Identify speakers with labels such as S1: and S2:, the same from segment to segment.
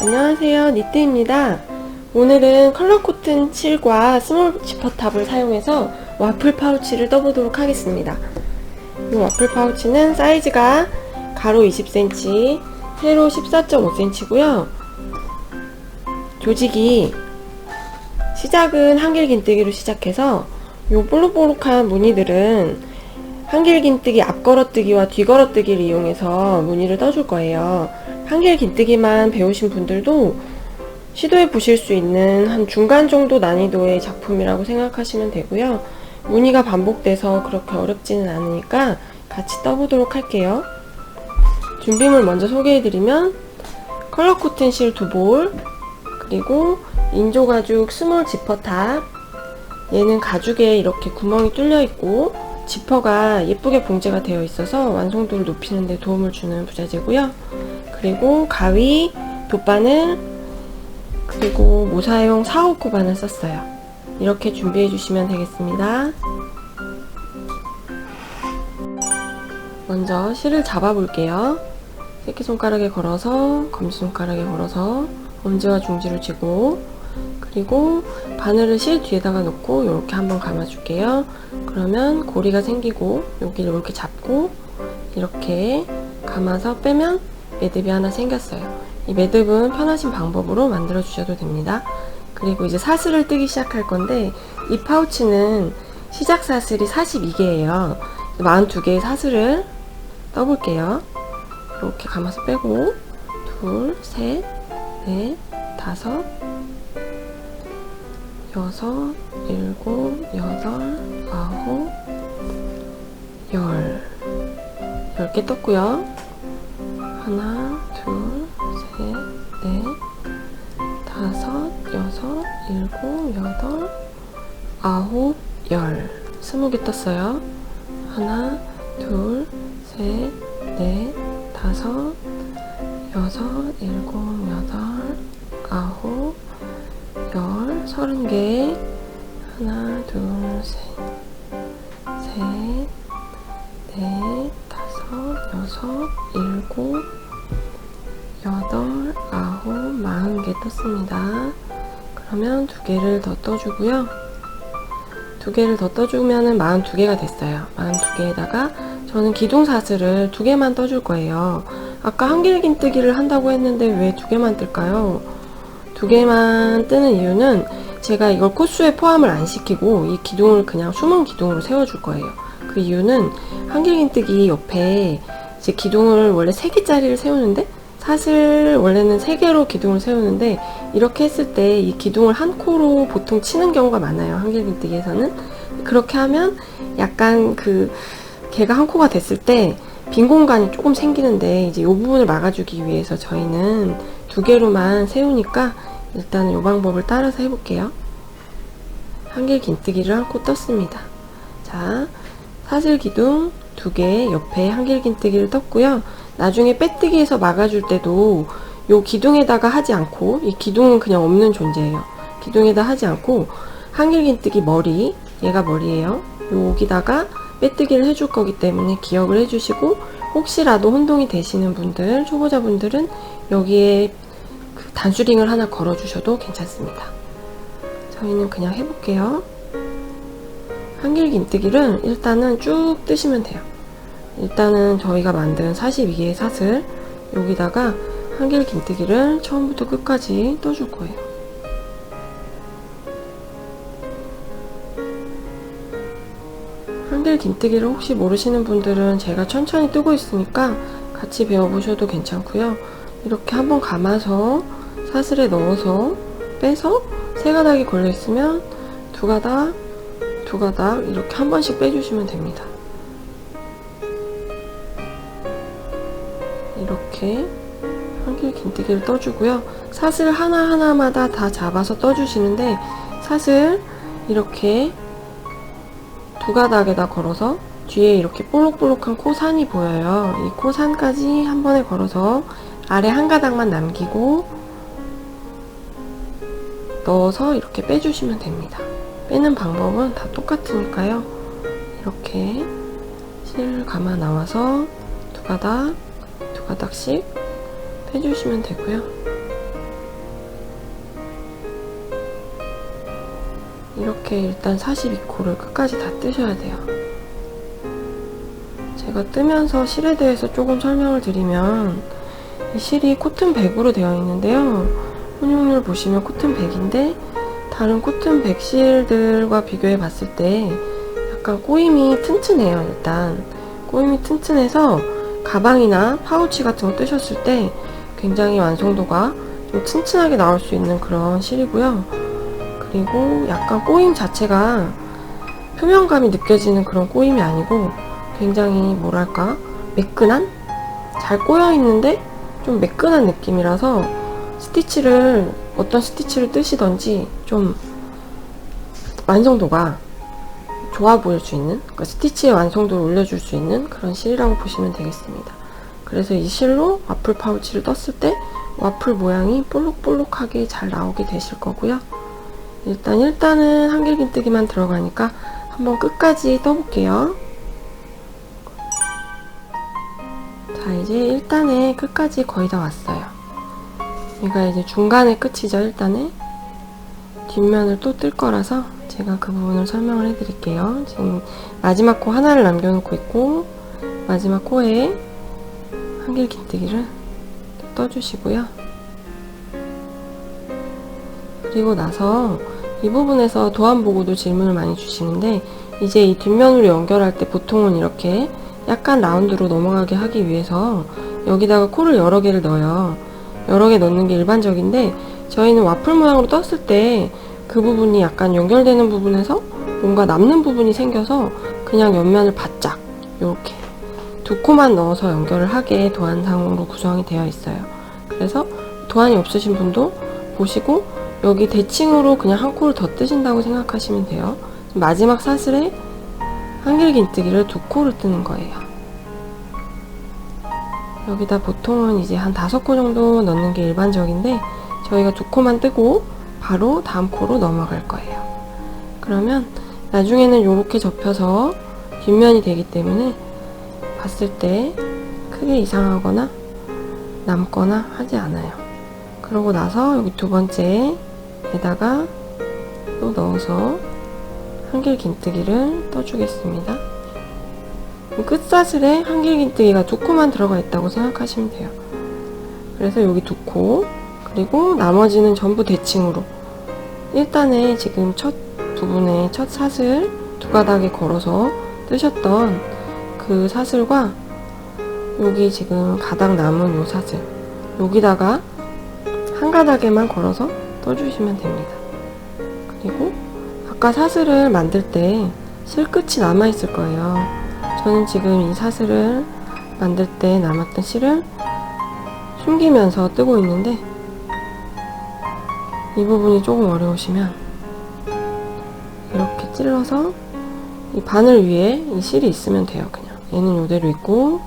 S1: 안녕하세요, 니트입니다. 오늘은 컬러 코튼 칠과 스몰 지퍼탑을 사용해서 와플 파우치를 떠보도록 하겠습니다. 이 와플 파우치는 사이즈가 가로 20cm, 세로 14.5cm고요. 조직이 시작은 한길긴뜨기로 시작해서 이 볼록볼록한 무늬들은 한길긴뜨기 앞걸어뜨기와 뒤걸어뜨기를 이용해서 무늬를 떠줄 거예요. 한길긴뜨기만 배우신 분들도 시도해 보실 수 있는 한 중간 정도 난이도의 작품이라고 생각하시면 되고요. 무늬가 반복돼서 그렇게 어렵지는 않으니까 같이 떠보도록 할게요. 준비물 먼저 소개해드리면 컬러 코튼 실 2볼, 그리고 인조가죽 스몰 지퍼탑. 얘는 가죽에 이렇게 구멍이 뚫려 있고 지퍼가 예쁘게 봉제가 되어 있어서 완성도를 높이는 데 도움을 주는 부자재고요. 그리고 가위, 돗바늘, 그리고 모사용 4호코 바늘 썼어요. 이렇게 준비해 주시면 되겠습니다. 먼저 실을 잡아 볼게요. 새끼손가락에 걸어서, 검지손가락에 걸어서 엄지와 중지를 쥐고, 그리고 바늘을 실 뒤에다가 놓고 이렇게 한번 감아줄게요. 그러면 고리가 생기고 여기를 이렇게 잡고 이렇게 감아서 빼면 매듭이 하나 생겼어요. 이 매듭은 편하신 방법으로 만들어 주셔도 됩니다. 그리고 이제 사슬을 뜨기 시작할 건데 이 파우치는 시작 사슬이 42개예요. 42개의 사슬을 떠볼게요. 이렇게 감아서 빼고 둘, 셋, 넷, 다섯, 여섯, 일곱, 여덟, 아홉, 10개 떴고요. 하나, 둘, 셋, 넷, 다섯, 여섯, 일곱, 여덟, 아홉, 20개 떴어요. 하나, 둘, 셋, 넷, 다섯, 여섯, 일곱, 여덟, 아홉, 30개. 하나, 둘, 셋, 넷, 다섯, 여섯, 일곱, 여덟, 아홉, 40개 떴습니다. 그러면 2개를 더 떠주고요. 2개를 더 떠주면은 42개가 됐어요. 42개에다가 저는 기둥사슬을 2개만 떠줄 거예요. 아까 한길긴뜨기를 한다고 했는데 왜 2개만 뜰까요? 2개만 뜨는 이유는 제가 이걸 코스에 포함을 안 시키고 이 기둥을 그냥 숨은 기둥으로 세워줄 거예요. 그 이유는 한길긴뜨기 옆에 이제 기둥을 원래 3개짜리를 세우는데 사실 원래는 3개로 기둥을 세우는데 이렇게 했을 때 이 기둥을 한 코로 보통 치는 경우가 많아요. 한길긴뜨기에서는. 그렇게 하면 약간 걔가 한 코가 됐을 때 빈 공간이 조금 생기는데 이제 이 부분을 막아주기 위해서 저희는 2개로만 세우니까 일단은 이 방법을 따라서 해볼게요. 한길긴뜨기를 한 코 떴습니다. 자, 사슬 기둥 2개 옆에 한길긴뜨기를 떴고요. 나중에 빼뜨기에서 막아줄 때도 이 기둥에다가 하지 않고, 이 기둥은 그냥 없는 존재예요. 기둥에다 하지 않고 한길긴뜨기 머리, 얘가 머리예요. 여기다가 빼뜨기를 해줄 거기 때문에 기억을 해주시고, 혹시라도 혼동이 되시는 분들, 초보자분들은 여기에 단수링을 하나 걸어주셔도 괜찮습니다. 저희는 그냥 해볼게요. 한길긴뜨기를 일단은 쭉 뜨시면 돼요. 일단은 저희가 만든 42개의 사슬 여기다가 한길긴뜨기를 처음부터 끝까지 떠줄 거예요. 한길긴뜨기를 혹시 모르시는 분들은 제가 천천히 뜨고 있으니까 같이 배워보셔도 괜찮고요. 이렇게 한번 감아서 사슬에 넣어서 빼서 3가닥이 걸려있으면 2가닥, 2가닥 이렇게 한 번씩 빼주시면 됩니다. 이렇게 한길긴뜨기를 떠주고요. 사슬 하나하나마다 다 잡아서 떠주시는데 사슬 이렇게 2가닥에다 걸어서 뒤에 이렇게 볼록볼록한 코산이 보여요. 이 코산까지 한 번에 걸어서 아래 1가닥만 남기고 넣어서 이렇게 빼주시면 됩니다. 빼는 방법은 다 똑같으니까요. 이렇게 실 감아 나와서 2가닥, 2가닥씩 빼주시면 되고요. 이렇게 일단 42코를 끝까지 다 뜨셔야 돼요. 제가 뜨면서 실에 대해서 조금 설명을 드리면, 이 실이 코튼 100으로 되어 있는데요. 혼용률 보시면 코튼 100인데 다른 코튼 100 실들과 비교해 봤을 때 약간 꼬임이 튼튼해요. 일단 꼬임이 튼튼해서 가방이나 파우치 같은 거 뜨셨을 때 굉장히 완성도가 좀 튼튼하게 나올 수 있는 그런 실이고요. 그리고 약간 꼬임 자체가 표면감이 느껴지는 그런 꼬임이 아니고 굉장히 뭐랄까 매끈한? 잘 꼬여 있는데 좀 매끈한 느낌이라서 스티치를 어떤 스티치를 뜨시던지 좀 완성도가 좋아 보일 수 있는, 그러니까 스티치의 완성도를 올려줄 수 있는 그런 실이라고 보시면 되겠습니다. 그래서 이 실로 와플 파우치를 떴을 때 와플 모양이 볼록볼록하게 잘 나오게 되실 거고요. 일단은 한길긴뜨기만 들어가니까 한번 끝까지 떠볼게요. 자, 이제 1단에 끝까지 거의 다 왔어요. 얘가 이제 중간의 끝이죠. 1단에 뒷면을 또 뜰 거라서 제가 그 부분을 설명을 해드릴게요. 지금 마지막 코 하나를 남겨놓고 있고 마지막 코에 한길긴뜨기를 떠주시고요. 그리고 나서 이 부분에서 도안 보고도 질문을 많이 주시는데, 이제 이 뒷면으로 연결할 때 보통은 이렇게 약간 라운드로 넘어가게 하기 위해서 여기다가 코를 여러 개를 넣어요. 여러 개 넣는 게 일반적인데, 저희는 와플 모양으로 떴을 때 그 부분이 약간 연결되는 부분에서 뭔가 남는 부분이 생겨서 그냥 옆면을 바짝 이렇게 두 코만 넣어서 연결을 하게 도안상으로 구성이 되어 있어요. 그래서 도안이 없으신 분도 보시고 여기 대칭으로 그냥 한 코를 더 뜨신다고 생각하시면 돼요. 마지막 사슬에 한길긴뜨기를 두 코를 뜨는 거예요. 여기다 보통은 이제 한 5코 정도 넣는 게 일반적인데 저희가 두 코만 뜨고 바로 다음 코로 넘어갈 거예요. 그러면 나중에는 이렇게 접혀서 뒷면이 되기 때문에 봤을 때 크게 이상하거나 남거나 하지 않아요. 그러고 나서 여기 두 번째에다가 또 넣어서 한길긴뜨기를 떠주겠습니다. 끝사슬에 한길긴뜨기가 두 코만 들어가 있다고 생각하시면 돼요. 그래서 여기 두 코, 그리고 나머지는 전부 대칭으로 1단에 지금 첫 부분에 첫 사슬 두 가닥에 걸어서 뜨셨던 그 사슬과 여기 지금 가닥 남은 요 사슬, 여기다가 한 가닥에만 걸어서 떠주시면 됩니다. 그리고 아까 사슬을 만들 때 실끝이 남아 있을 거예요. 저는 지금 이 사슬을 만들 때 남았던 실을 숨기면서 뜨고 있는데, 이 부분이 조금 어려우시면 이렇게 찔러서 이 바늘 위에 이 실이 있으면 돼요. 그냥 얘는 이대로 있고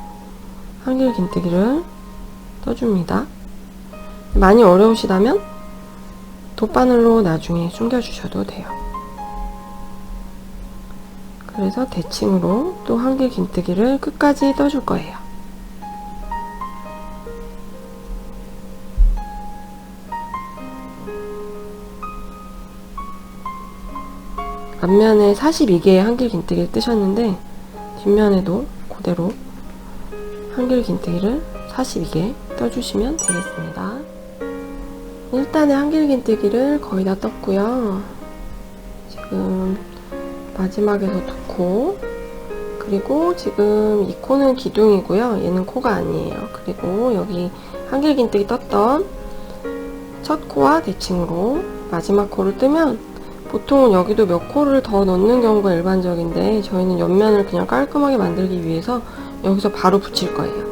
S1: 한길긴뜨기를 떠줍니다. 많이 어려우시다면 돗바늘로 나중에 숨겨주셔도 돼요. 그래서 대칭으로 또 한길긴뜨기를 끝까지 떠줄 거예요. 앞면에 42개의 한길긴뜨기를 뜨셨는데 뒷면에도 그대로 한길긴뜨기를 42개 떠주시면 되겠습니다. 1단의 한길긴뜨기를 거의 다 떴고요. 지금 마지막에서 두 코, 그리고 지금 이 코는 기둥이고요. 얘는 코가 아니에요. 그리고 여기 한길긴뜨기 떴던 첫 코와 대칭으로 마지막 코를 뜨면 보통은 여기도 몇 코를 더 넣는 경우가 일반적인데 저희는 옆면을 그냥 깔끔하게 만들기 위해서 여기서 바로 붙일 거예요.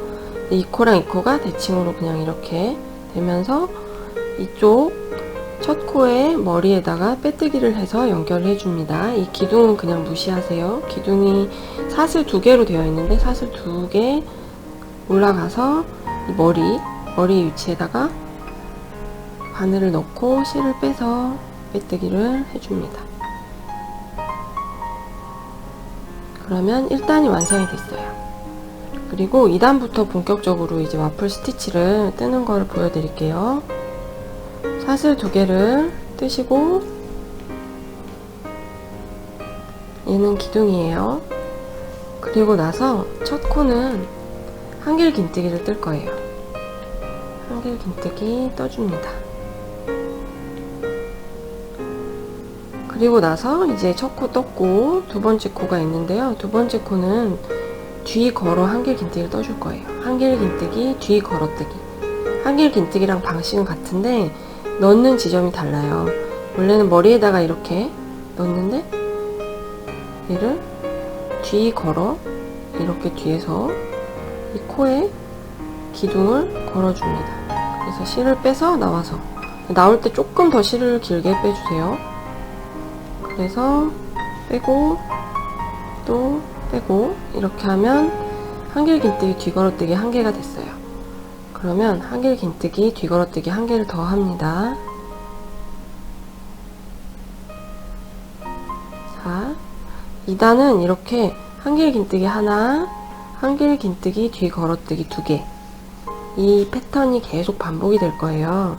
S1: 이 코랑 이 코가 대칭으로 그냥 이렇게 되면서 이쪽 첫 코의 머리에다가 빼뜨기를 해서 연결을 해줍니다. 이 기둥은 그냥 무시하세요. 기둥이 사슬 2개로 되어 있는데 사슬 2개 올라가서 이 머리 위치에다가 바늘을 넣고 실을 빼서 빼뜨기를 해줍니다. 그러면 1단이 완성이 됐어요. 그리고 2단부터 본격적으로 이제 와플 스티치를 뜨는 거를 보여드릴게요. 사슬 2개를 뜨시고 얘는 기둥이에요. 그리고 나서 첫 코는 한길 긴뜨기를 뜰 거예요. 한길 긴뜨기 떠줍니다. 그리고 나서 이제 첫 코 떴고 두 번째 코가 있는데요. 두 번째 코는 뒤 걸어 한길 긴뜨기를 떠줄 거예요. 한길 긴뜨기, 뒤 걸어뜨기. 한길 긴뜨기랑 방식은 같은데 넣는 지점이 달라요. 원래는 머리에다가 이렇게 넣는데 얘를 뒤 걸어 이렇게 뒤에서 이 코에 기둥을 걸어줍니다. 그래서 실을 빼서 나와서 나올 때 조금 더 실을 길게 빼주세요. 그래서 빼고 또 빼고 이렇게 하면 한길 긴뜨기 뒤걸어뜨기 한 개가 됐어요. 그러면 한길 긴뜨기 뒤걸어뜨기 한 개를 더 합니다. 자, 2단은 이렇게 한길 긴뜨기 하나, 한길 긴뜨기 뒤걸어뜨기 두 개. 이 패턴이 계속 반복이 될 거예요.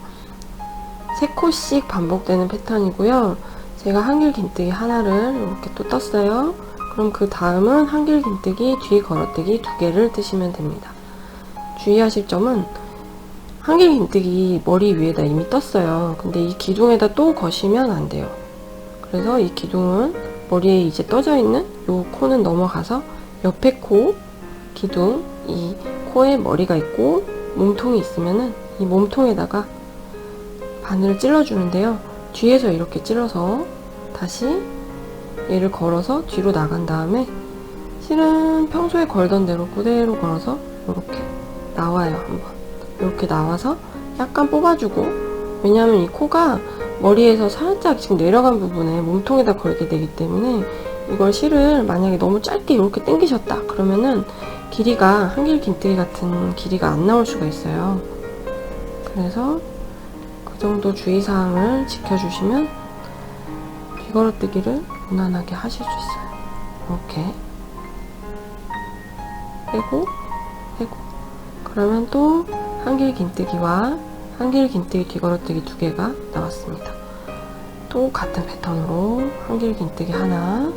S1: 3코씩 반복되는 패턴이고요. 제가 한길 긴뜨기 하나를 이렇게 또 떴어요. 그럼 그 다음은 한길 긴뜨기 뒤 걸어뜨기 두 개를 뜨시면 됩니다. 주의하실 점은 한길 긴뜨기 머리 위에다 이미 떴어요. 근데 이 기둥에다 또 거시면 안 돼요. 그래서 이 기둥은 머리에 이제 떠져 있는 요 코는 넘어가서 옆에 코 기둥, 이 코에 머리가 있고 몸통이 있으면은 이 몸통에다가 바늘을 찔러 주는데요. 뒤에서 이렇게 찔러서 다시 얘를 걸어서 뒤로 나간 다음에 실은 평소에 걸던 대로 그대로 걸어서 이렇게 나와요. 한번 이렇게 나와서 약간 뽑아주고, 왜냐하면 이 코가 머리에서 살짝 지금 내려간 부분에 몸통에다 걸게 되기 때문에 이걸 실을 만약에 너무 짧게 이렇게 당기셨다 그러면은 길이가 한길 긴뜨기 같은 길이가 안 나올 수가 있어요. 그래서 그 정도 주의사항을 지켜주시면 뒤걸어뜨기를 무난하게 하실 수 있어요. 이렇게 빼고 빼고 그러면 또 한길 긴뜨기와 한길 긴뜨기 뒤걸어뜨기 두 개가 나왔습니다. 또 같은 패턴으로 한길 긴뜨기 하나,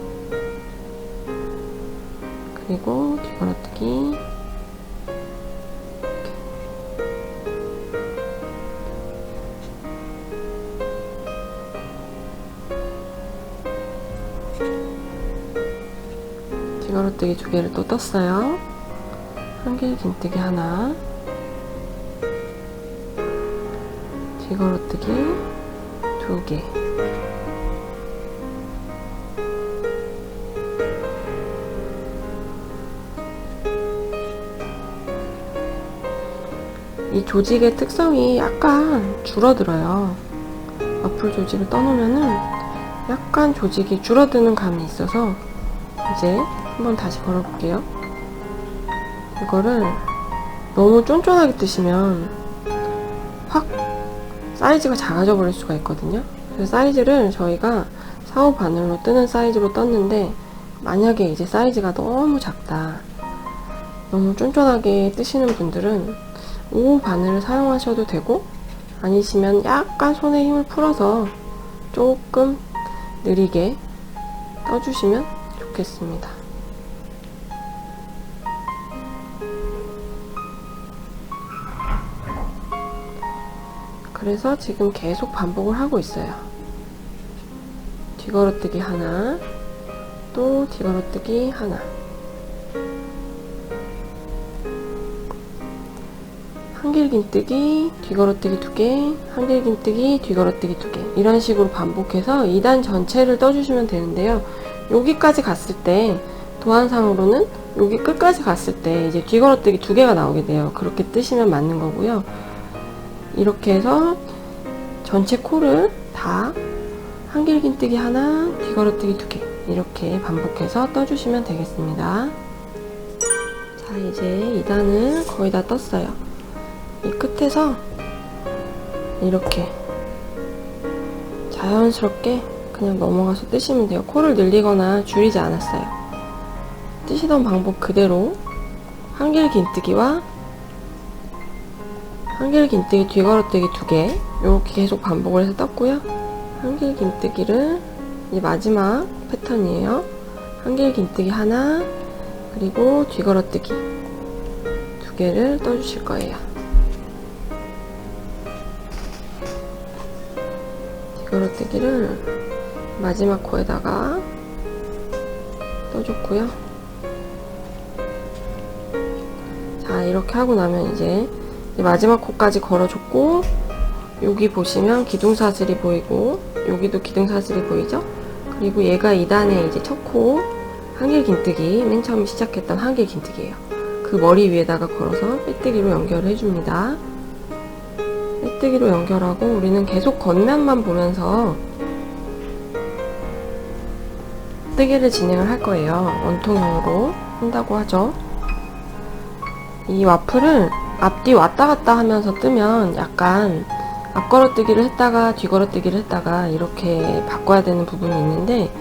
S1: 그리고 뒤걸어뜨기 뒤걸어뜨기 두 개를 또 떴어요. 한길 긴뜨기 하나, 뒤걸어뜨기 두 개. 이 조직의 특성이 약간 줄어들어요. 앞으로 조직을 떠놓으면은 약간 조직이 줄어드는 감이 있어서 이제 한번 다시 걸어볼게요. 이거를 너무 쫀쫀하게 뜨시면 확 사이즈가 작아져 버릴 수가 있거든요. 그래서 사이즈를 저희가 4, 5 바늘로 뜨는 사이즈로 떴는데, 만약에 이제 사이즈가 너무 작다, 너무 쫀쫀하게 뜨시는 분들은 5 바늘을 사용하셔도 되고, 아니시면 약간 손에 힘을 풀어서 조금 느리게 떠주시면 좋겠습니다. 그래서 지금 계속 반복을 하고 있어요. 뒤걸어뜨기 하나, 또 뒤걸어뜨기 하나, 한길 긴뜨기 뒤걸어뜨기 두 개, 한길 긴뜨기 뒤걸어뜨기 두 개, 이런 식으로 반복해서 2단 전체를 떠주시면 되는데요. 여기까지 갔을 때 도안상으로는 여기 끝까지 갔을 때 이제 뒤걸어뜨기 두 개가 나오게 돼요. 그렇게 뜨시면 맞는 거고요. 이렇게 해서 전체 코를 다 한길 긴뜨기 하나, 뒤걸어뜨기 두 개, 이렇게 반복해서 떠주시면 되겠습니다. 자, 이제 2단을 거의 다 떴어요. 이 끝에서 이렇게 자연스럽게 그냥 넘어가서 뜨시면 돼요. 코를 늘리거나 줄이지 않았어요. 뜨시던 방법 그대로 한길 긴뜨기와 한길 긴뜨기 뒤걸어뜨기 두 개, 이렇게 계속 반복을 해서 떴고요. 한길 긴뜨기를 이제 마지막 패턴이에요. 한길긴뜨기 하나, 그리고 뒤걸어뜨기 두 개를 떠주실 거예요. 뒤걸어뜨기를 마지막 코에다가 떠줬고요. 자, 이렇게 하고 나면 이제 마지막 코까지 걸어줬고, 여기 보시면 기둥사슬이 보이고 여기도 기둥사슬이 보이죠? 그리고 얘가 2단의 이제 첫 코 한길긴뜨기, 맨 처음 시작했던 한길긴뜨기예요. 그 머리 위에다가 걸어서 빼뜨기로 연결을 해줍니다. 빼뜨기로 연결하고 우리는 계속 겉면만 보면서 뜨개를 진행을 할 거예요. 원통형으로 한다고 하죠. 이 와플을 앞뒤 왔다 갔다 하면서 뜨면 약간 앞걸어뜨기를 했다가 뒤걸어뜨기를 했다가 이렇게 바꿔야 되는 부분이 있는데,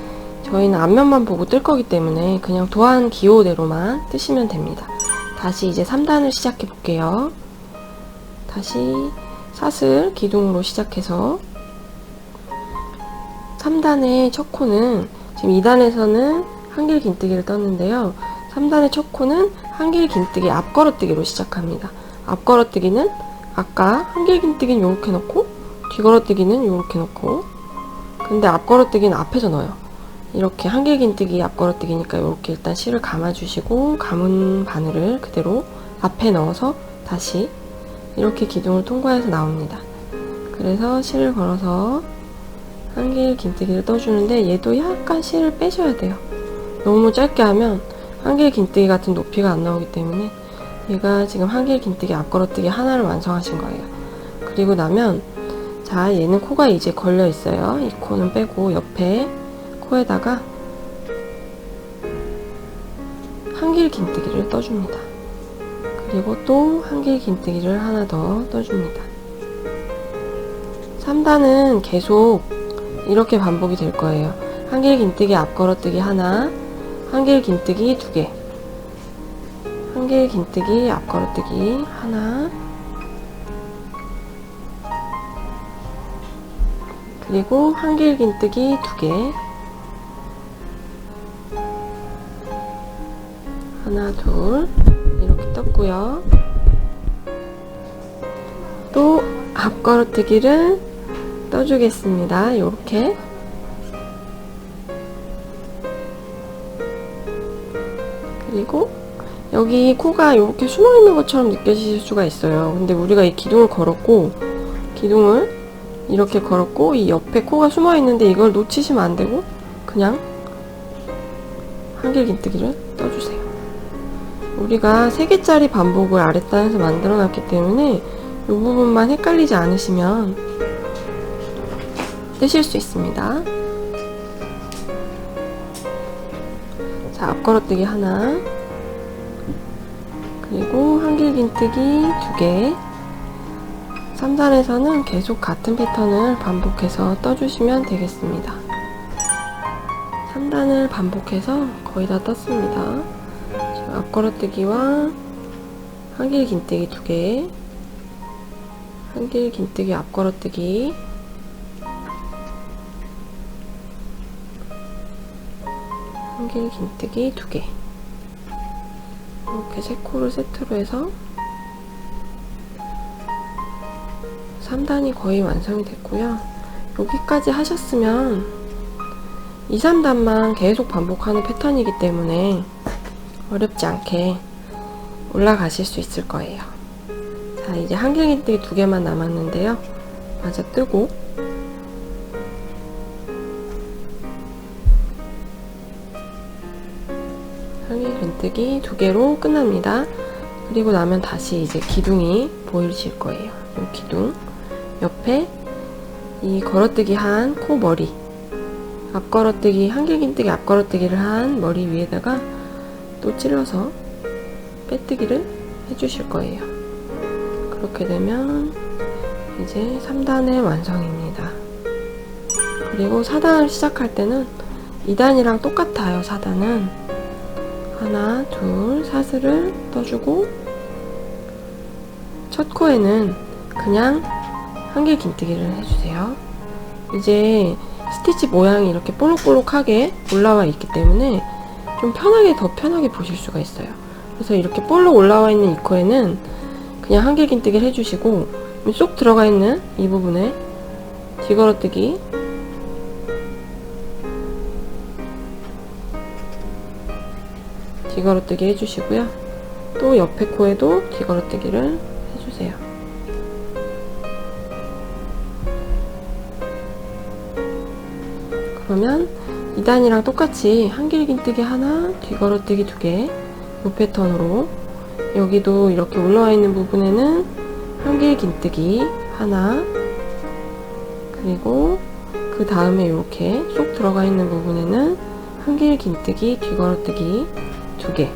S1: 저희는 앞면만 보고 뜰 거기 때문에 그냥 도안 기호대로만 뜨시면 됩니다. 다시 이제 3단을 시작해 볼게요. 다시 사슬 기둥으로 시작해서 3단의 첫 코는, 지금 2단에서는 한길긴뜨기를 떴는데요, 3단의 첫 코는 한길긴뜨기 앞걸어뜨기로 시작합니다. 앞걸어뜨기는 아까 한길긴뜨기는 요렇게 넣고 뒤걸어뜨기는 요렇게 넣고, 근데 앞걸어뜨기는 앞에서 넣어요. 이렇게 한길긴뜨기 앞걸어뜨기니까 요렇게 일단 실을 감아주시고, 감은 바늘을 그대로 앞에 넣어서 다시 이렇게 기둥을 통과해서 나옵니다. 그래서 실을 걸어서 한길긴뜨기를 떠주는데, 얘도 약간 실을 빼셔야 돼요. 너무 짧게 하면 한길긴뜨기 같은 높이가 안 나오기 때문에 얘가 지금 한길긴뜨기 앞걸어뜨기 하나를 완성하신 거예요. 그리고 나면, 자, 얘는 코가 이제 걸려 있어요. 이 코는 빼고 옆에 코에다가 한길긴뜨기를 떠줍니다. 그리고 또 한길긴뜨기를 하나 더 떠줍니다. 3단은 계속 이렇게 반복이 될 거예요. 한길긴뜨기 앞걸어뜨기 하나, 한길긴뜨기 두 개, 한길긴뜨기 앞걸어뜨기 하나, 그리고 한길긴뜨기 두 개, 하나, 둘, 이렇게 떴고요. 또 앞걸어뜨기를 떠주겠습니다. 이렇게. 그리고 여기 코가 이렇게 숨어있는 것처럼 느껴지실 수가 있어요. 근데 우리가 이 기둥을 걸었고, 기둥을 이렇게 걸었고, 이 옆에 코가 숨어있는데 이걸 놓치시면 안 되고 그냥 한길긴뜨기를 떠주세요. 우리가 3개짜리 반복을 아랫단에서 만들어 놨기 때문에 이 부분만 헷갈리지 않으시면 뜨실 수 있습니다. 자, 앞걸어뜨기 하나, 그리고 한길긴뜨기 두 개. 3단에서는 계속 같은 패턴을 반복해서 떠주시면 되겠습니다. 3단을 반복해서 거의 다 떴습니다. 지금 앞걸어뜨기와 한길긴뜨기 두 개, 한길긴뜨기 앞걸어뜨기, 한길긴뜨기 두 개, 이렇게 3코를 세트로 해서 3단이 거의 완성이 됐고요. 여기까지 하셨으면 2, 3단만 계속 반복하는 패턴이기 때문에 어렵지 않게 올라가실 수 있을 거예요. 자, 이제 한길긴뜨기 두 개만 남았는데요. 마저 뜨고, 한길긴뜨기 두 개로 끝납니다. 그리고 나면 다시 이제 기둥이 보이실 거예요. 이 기둥 옆에 이 걸어뜨기 한 코 머리, 앞걸어뜨기, 한길긴뜨기 앞걸어뜨기를 한 머리 위에다가 또 찔러서 빼뜨기를 해주실 거예요. 그렇게 되면 이제 3단의 완성입니다. 그리고 4단을 시작할 때는 2단이랑 똑같아요. 4단은 하나, 둘, 사슬을 떠주고, 첫 코에는 그냥 한길긴뜨기를 해주세요. 이제 스티치 모양이 이렇게 볼록볼록하게 올라와 있기 때문에 좀 편하게, 더 편하게 보실 수가 있어요. 그래서 이렇게 볼록 올라와 있는 이 코에는 그냥 한길긴뜨기를 해주시고, 쏙 들어가 있는 이 부분에 뒤걸어뜨기, 뒤걸어뜨기 해주시고요. 또 옆에 코에도 뒤걸어뜨기를 해주세요. 그러면 2단이랑 똑같이 한길긴뜨기 하나, 뒤걸어뜨기 2개, 이 패턴으로 여기도 이렇게 올라와 있는 부분에는 한길긴뜨기 하나, 그리고 그 다음에 이렇게 쏙 들어가 있는 부분에는 한길긴뜨기, 뒤걸어뜨기 2개,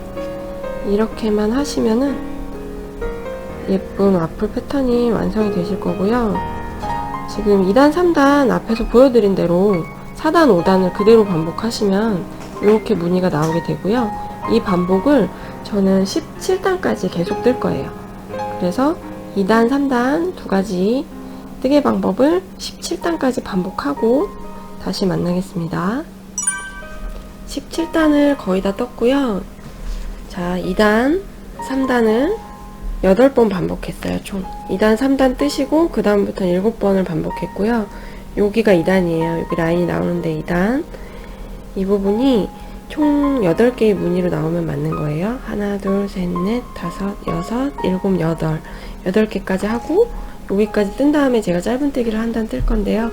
S1: 이렇게만 하시면은 예쁜 와플 패턴이 완성이 되실 거고요. 지금 2단, 3단 앞에서 보여드린 대로 4단, 5단을 그대로 반복하시면 이렇게 무늬가 나오게 되고요. 이 반복을 저는 17단까지 계속 뜰 거예요. 그래서 2단, 3단 두 가지 뜨개 방법을 17단까지 반복하고 다시 만나겠습니다. 17단을 거의 다 떴고요. 자, 2단, 3단을 8번 반복했어요. 총 2단, 3단 뜨시고 그 다음부터는 7번을 반복했고요. 여기가 2단이에요. 여기 라인이 나오는데 2단, 이 부분이 총 8개의 무늬로 나오면 맞는 거예요. 하나, 둘, 셋, 넷, 다섯, 여섯, 일곱, 여덟, 8개까지 하고 여기까지 뜬 다음에 제가 짧은뜨기를 한 단 뜰 건데요.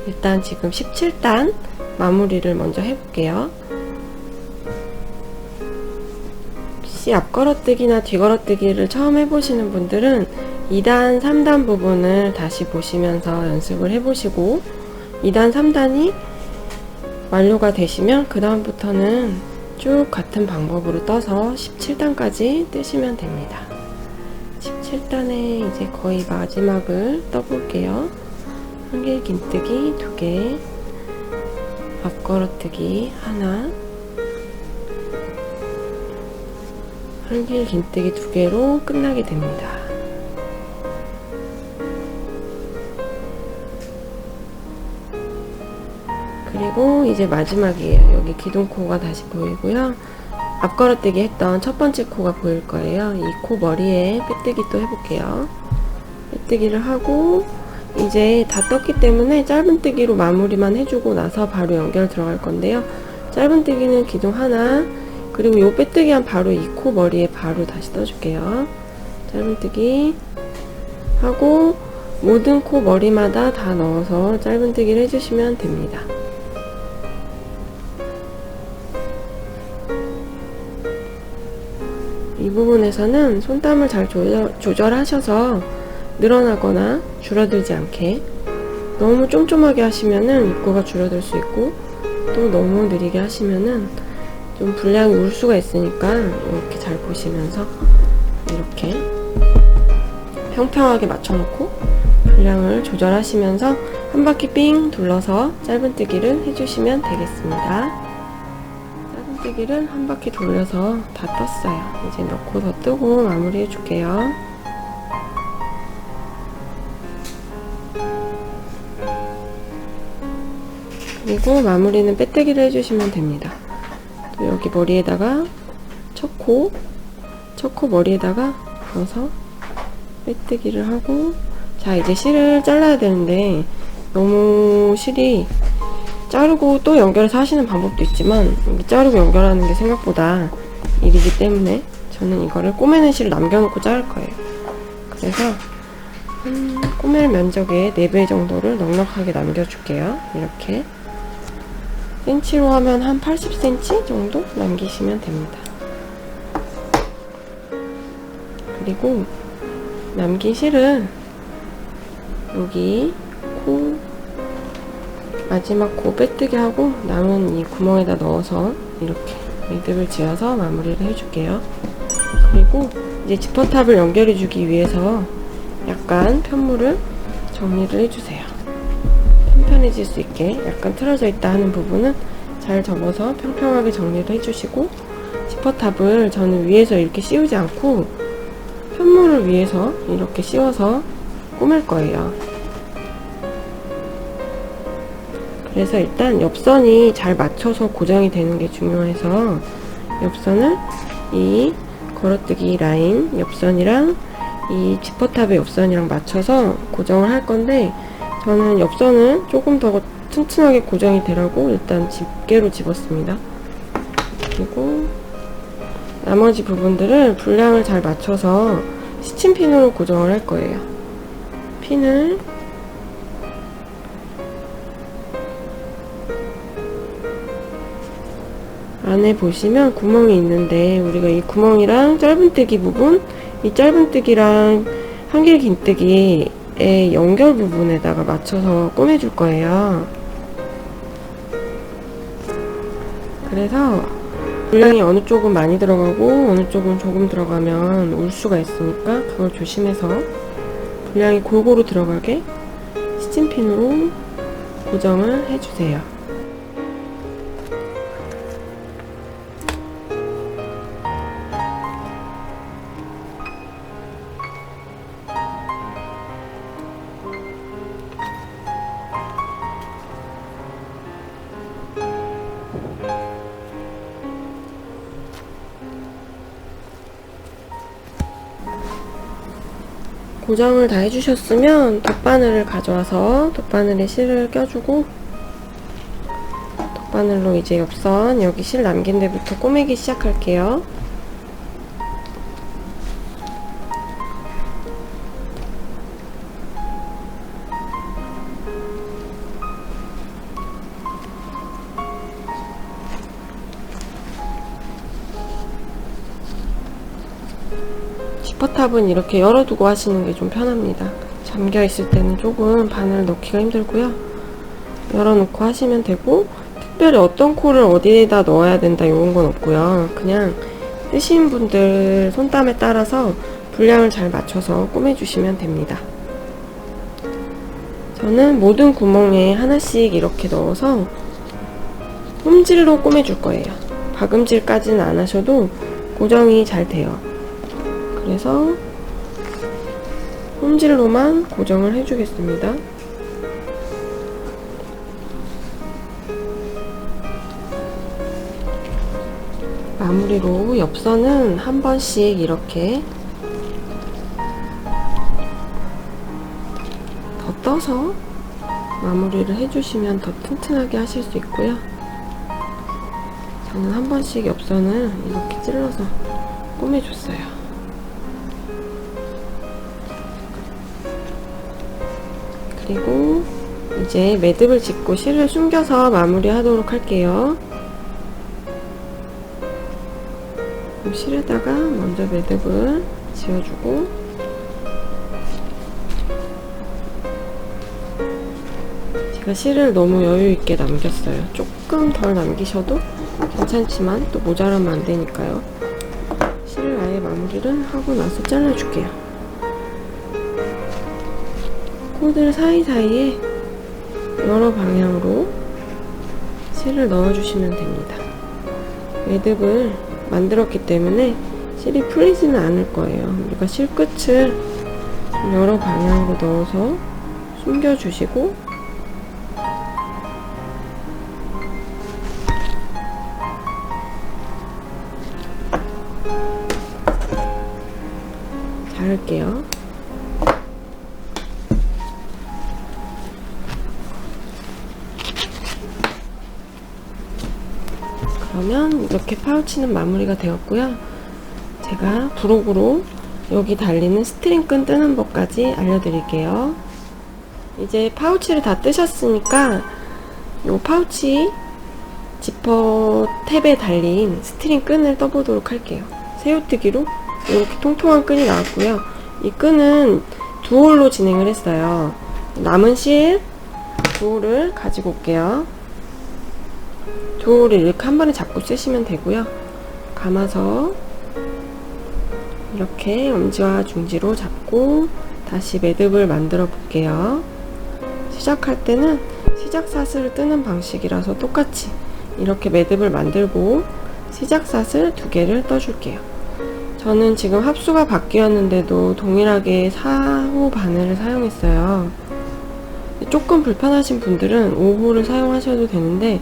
S1: 일단 지금 17단 마무리를 먼저 해볼게요. 혹시 앞걸어뜨기나 뒤걸어뜨기를 처음 해보시는 분들은 2단, 3단 부분을 다시 보시면서 연습을 해보시고 2단, 3단이 완료가 되시면 그 다음부터는 쭉 같은 방법으로 떠서 17단까지 뜨시면 됩니다. 17단에 이제 거의 마지막을 떠볼게요. 한길긴뜨기 2개, 앞걸어뜨기 하나, 한길긴뜨기 2개로 끝나게 됩니다. 그리고 이제 마지막이에요. 여기 기둥코가 다시 보이고요. 앞걸어뜨기 했던 첫 번째 코가 보일 거예요. 이 코 머리에 빼뜨기 또 해볼게요. 빼뜨기를 하고 이제 다 떴기 때문에 짧은뜨기로 마무리만 해주고 나서 바로 연결 들어갈 건데요. 짧은뜨기는 기둥 하나, 그리고 요 빼뜨기 한 바로 이 코 머리에 바로 다시 떠줄게요. 짧은뜨기 하고 모든 코 머리마다 다 넣어서 짧은뜨기를 해주시면 됩니다. 이 부분에서는 손땀을 잘 조절하셔서 늘어나거나 줄어들지 않게, 너무 쫌쫌하게 하시면은 입구가 줄어들 수 있고 또 너무 느리게 하시면은 좀 분량이 울 수가 있으니까 이렇게 잘 보시면서 이렇게 평평하게 맞춰놓고 분량을 조절하시면서 한 바퀴 삥 둘러서 짧은뜨기를 해주시면 되겠습니다. 짧은뜨기를 한 바퀴 돌려서 다 떴어요. 이제 넣고 더 뜨고 마무리 해줄게요. 그리고 마무리는 빼뜨기를 해주시면 됩니다. 또 여기 머리에다가 첫 코 머리에다가 넣어서 빼뜨기를 하고, 자 이제 실을 잘라야 되는데 너무 실이 자르고 또 연결해서 하시는 방법도 있지만 여기 자르고 연결하는 게 생각보다 일이기 때문에 저는 이거를 꼬매는 실을 남겨놓고 자를 거예요. 그래서 꼬맬 면적의 4배 정도를 넉넉하게 남겨줄게요. 이렇게 센치로 하면 한 80cm 정도 남기시면 됩니다. 그리고 남긴 실은 여기 코, 마지막 코 빼뜨기 하고 남은 이 구멍에다 넣어서 이렇게 매듭을 지어서 마무리를 해줄게요. 그리고 이제 지퍼탑을 연결해 주기 위해서 약간 편물을 정리를 해주세요. 편편해질 수 있게 약간 틀어져 있다 하는 부분은 잘 접어서 평평하게 정리를 해주시고, 지퍼탑을 저는 위에서 이렇게 씌우지 않고 편물을 위에서 이렇게 씌워서 꾸밀 거예요. 그래서 일단 옆선이 잘 맞춰서 고정이 되는 게 중요해서 엽선을 이 걸어뜨기 라인 엽선이랑 이 지퍼탑의 엽선이랑 맞춰서 고정을 할 건데, 저는 엽선은 조금 더 튼튼하게 고정이 되라고 일단 집게로 집었습니다. 그리고 나머지 부분들을 분량을 잘 맞춰서 스친핀으로 고정을 할 거예요. 핀을 안에 보시면 구멍이 있는데, 우리가 이 구멍이랑 짧은뜨기 부분, 이 짧은뜨기랑 한길 긴뜨기의 연결 부분에다가 맞춰서 꼬매줄 거예요. 그래서 분량이 어느 쪽은 많이 들어가고 어느 쪽은 조금 들어가면 울 수가 있으니까 그걸 조심해서 분량이 골고루 들어가게 스친핀으로 고정을 해주세요. 고정을 다 해주셨으면 덧바늘을 가져와서 덧바늘에 실을 껴주고, 덧바늘로 이제 옆선 여기 실 남긴 데부터 꼬매기 시작할게요. 지퍼탑은 이렇게 열어두고 하시는 게 좀 편합니다. 잠겨 있을 때는 조금 바늘 넣기가 힘들고요. 열어놓고 하시면 되고, 특별히 어떤 콜을 어디에다 넣어야 된다 이런 건 없고요. 그냥 뜨신 분들 손땀에 따라서 분량을 잘 맞춰서 꼬매주시면 됩니다. 저는 모든 구멍에 하나씩 이렇게 넣어서 홈질로 꼬매줄 거예요. 박음질까지는 안 하셔도 고정이 잘 돼요. 그래서 홈질로만 고정을 해주겠습니다. 마무리로 옆선은 한 번씩 이렇게 더 떠서 마무리를 해주시면 더 튼튼하게 하실 수 있고요. 저는 한 번씩 옆선을 이렇게 찔러서 꼬매줬어요. 그리고 이제 매듭을 짓고 실을 숨겨서 마무리 하도록 할게요. 실에다가 먼저 매듭을 지어주고, 제가 실을 너무 여유있게 남겼어요. 조금 덜 남기셔도 괜찮지만 또 모자라면 안 되니까요. 실을 아예 마무리를 하고 나서 잘라줄게요. 코들 사이사이에 여러 방향으로 실을 넣어주시면 됩니다. 매듭을 만들었기 때문에 실이 풀리지는 않을 거예요. 우리가 실 끝을 여러 방향으로 넣어서 숨겨주시고, 자를게요. 그러면 이렇게 파우치는 마무리가 되었고요. 제가 부록으로 여기 달리는 스트링 끈 뜨는 법까지 알려드릴게요. 이제 파우치를 다 뜨셨으니까 이 파우치 지퍼 탭에 달린 스트링 끈을 떠보도록 할게요. 새우뜨기로 이렇게 통통한 끈이 나왔고요. 이 끈은 두 홀로 진행을 했어요. 남은 실 두 홀을 가지고 올게요. 두 홀을 이렇게 한 번에 잡고 쓰시면 되고요. 감아서 이렇게 엄지와 중지로 잡고 다시 매듭을 만들어 볼게요. 시작할 때는 시작사슬을 뜨는 방식이라서 똑같이 이렇게 매듭을 만들고 시작사슬 두 개를 떠줄게요. 저는 지금 합수가 바뀌었는데도 동일하게 4호 바늘을 사용했어요. 조금 불편하신 분들은 5호를 사용하셔도 되는데,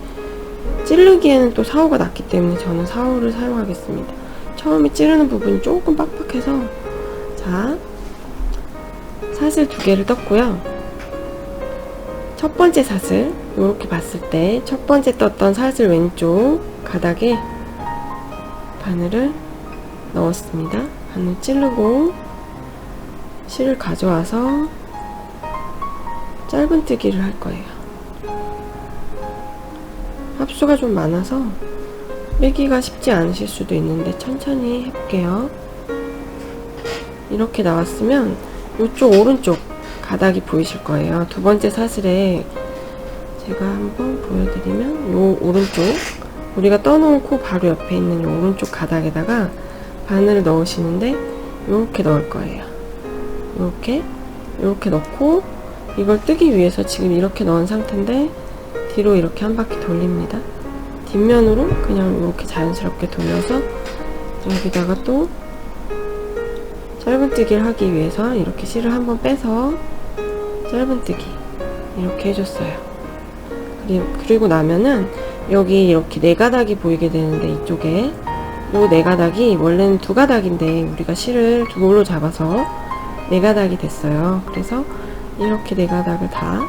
S1: 찌르기에는 또 사호가 낫기 때문에 저는 사호를 사용하겠습니다. 처음에 찌르는 부분이 조금 빡빡해서. 자, 사슬 2개를 떴고요. 첫 번째 사슬, 이렇게 봤을 때 첫 번째 떴던 사슬 왼쪽 가닥에 바늘을 넣었습니다. 바늘 찌르고 실을 가져와서 짧은뜨기를 할 거예요. 합수가 좀 많아서 빼기가 쉽지 않으실 수도 있는데 천천히 해볼게요. 이렇게 나왔으면 이쪽 오른쪽 가닥이 보이실 거예요. 두 번째 사슬에 제가 한번 보여드리면 요 오른쪽, 우리가 떠놓은 코 바로 옆에 있는 요 오른쪽 가닥에다가 바늘을 넣으시는데 요렇게 넣을 거예요. 요렇게 넣고 이걸 뜨기 위해서 지금 이렇게 넣은 상태인데 뒤로 이렇게 한 바퀴 돌립니다. 뒷면으로 그냥 이렇게 자연스럽게 돌려서 여기다가 또 짧은뜨기를 하기 위해서 이렇게 실을 한번 빼서 짧은뜨기 이렇게 해줬어요. 그리고 나면은 여기 이렇게 4가닥이 보이게 되는데 이쪽에 요 4가닥이 원래는 2가닥인데 우리가 실을 2골로 잡아서 4가닥이 됐어요. 그래서 이렇게 4가닥을 다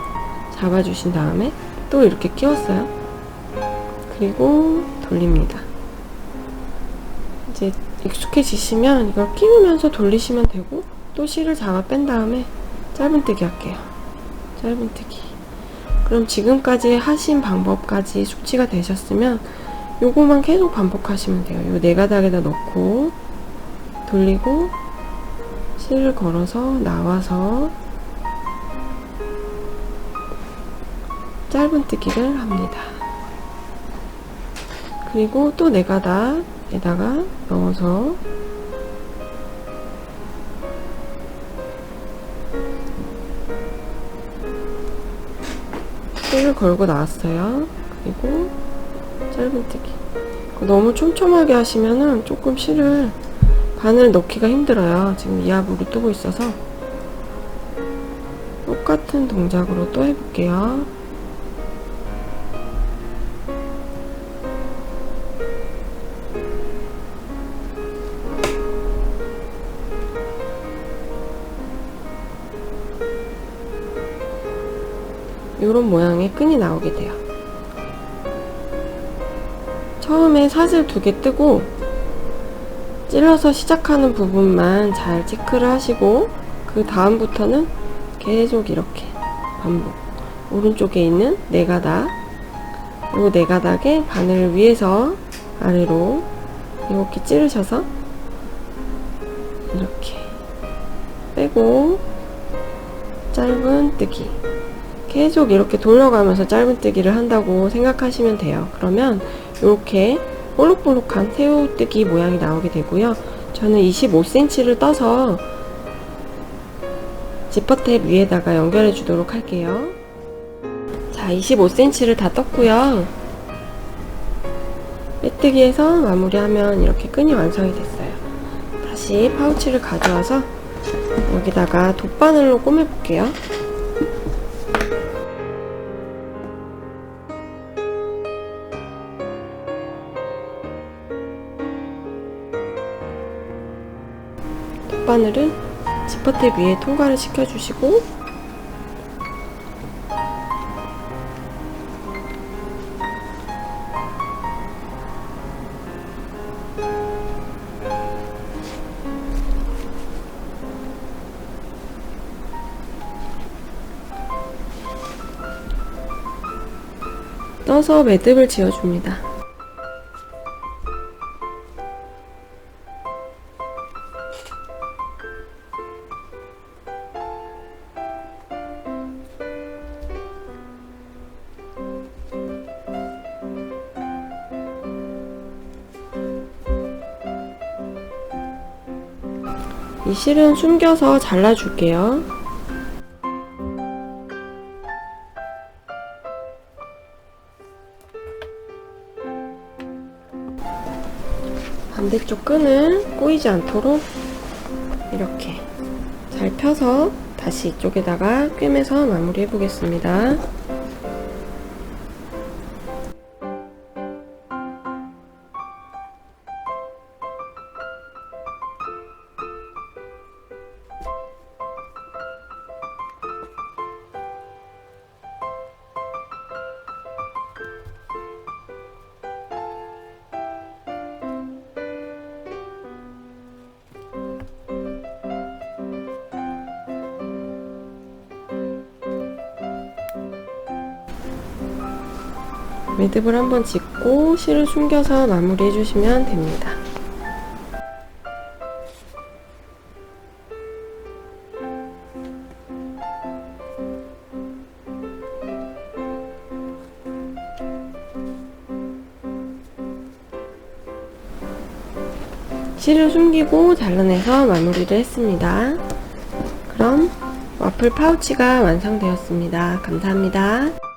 S1: 잡아주신 다음에 또 이렇게 끼웠어요. 그리고 돌립니다. 이제 익숙해지시면 이걸 끼우면서 돌리시면 되고, 또 실을 잡아 뺀 다음에 짧은뜨기 할게요. 짧은뜨기. 그럼 지금까지 하신 방법까지 숙지가 되셨으면 요거만 계속 반복하시면 돼요. 요 4가닥에다 넣고 돌리고 실을 걸어서 나와서 짧은뜨기를 합니다. 그리고 또 4가닥에다가 넣어서 실을 걸고 나왔어요. 그리고 짧은뜨기. 너무 촘촘하게 하시면은 조금 실을 바늘 넣기가 힘들어요. 지금 이하부로 뜨고 있어서 똑같은 동작으로 또 해볼게요. 이런 모양의 끈이 나오게 돼요. 처음에 사슬 2개 뜨고 찔러서 시작하는 부분만 잘 체크를 하시고 그 다음부터는 계속 이렇게 반복. 오른쪽에 있는 4가닥, 요 4가닥에 바늘을 위에서 아래로 이렇게 찌르셔서 이렇게 빼고 짧은뜨기. 계속 이렇게 돌려가면서 짧은뜨기를 한다고 생각하시면 돼요. 그러면 이렇게 볼록볼록한 새우뜨기 모양이 나오게 되고요. 저는 25cm를 떠서 지퍼탭 위에다가 연결해 주도록 할게요. 자, 25cm를 다 떴고요. 빼뜨기해서 마무리하면 이렇게 끈이 완성이 됐어요. 다시 파우치를 가져와서 여기다가 돗바늘로 꼬매 볼게요. 돗바늘은 지퍼탭 위에 통과를 시켜주시고 떠서 매듭을 지어줍니다. 이 실은 숨겨서 잘라줄게요. 반대쪽 끈을 꼬이지 않도록 이렇게 잘 펴서 다시 이쪽에다가 꿰매서 마무리해 보겠습니다. 매듭을 한번 짓고 실을 숨겨서 마무리 해주시면 됩니다. 실을 숨기고 잘라내서 마무리를 했습니다. 그럼 와플 파우치가 완성되었습니다. 감사합니다.